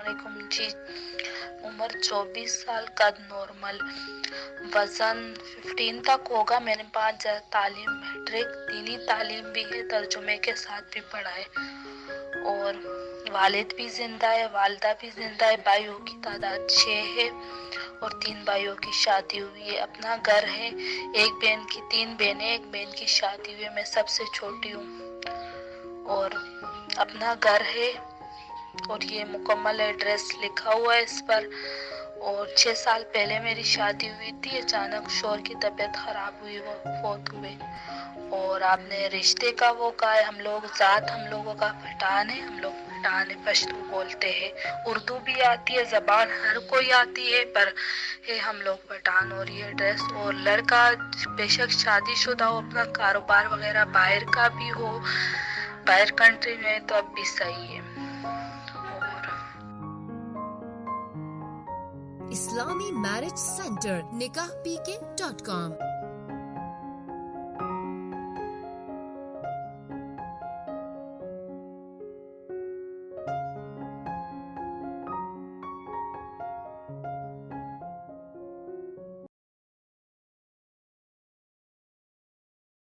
علیکم جی. عمر 24 سال، قد نارمل، وزن 15 تک ہوگا. میں نے 5 تعلیم میٹرک دینی تعلیم بھی ہے، ترجمے کے ساتھ بھی پڑھا ہے. اور والد بھی زندہ ہے، والدہ بھی زندہ ہے. بھائیوں کی تعداد 6 ہے اور 3 بھائیوں کی شادی ہوئی ہے. اپنا گھر ہے. ایک بہن کی 3 بہنیں، ایک بہن کی شادی ہوئی ہے. میں سب سے چھوٹی ہوں. اور اپنا گھر ہے اور یہ مکمل ایڈریس لکھا ہوا ہے اس پر. اور 6 سال پہلے میری شادی ہوئی تھی. اچانک شوہر کی طبیعت خراب ہوئی، وہ فوت ہوئے. اور آپ نے رشتے کا وہ کہا ہے. ہم لوگوں کا پٹھان ہے. ہم لوگ پٹھان پشتو بولتے ہیں. اردو بھی آتی ہے، زبان ہر کوئی آتی ہے، پر ہے ہم لوگ پٹھان. اور یہ ایڈریس. اور لڑکا بے شک شادی شدہ ہو، اپنا کاروبار وغیرہ باہر کا بھی ہو، باہر کنٹری میں، تو اب بھی صحیح ہے. اور اسلامی میرج سینٹر، نکاح PK.com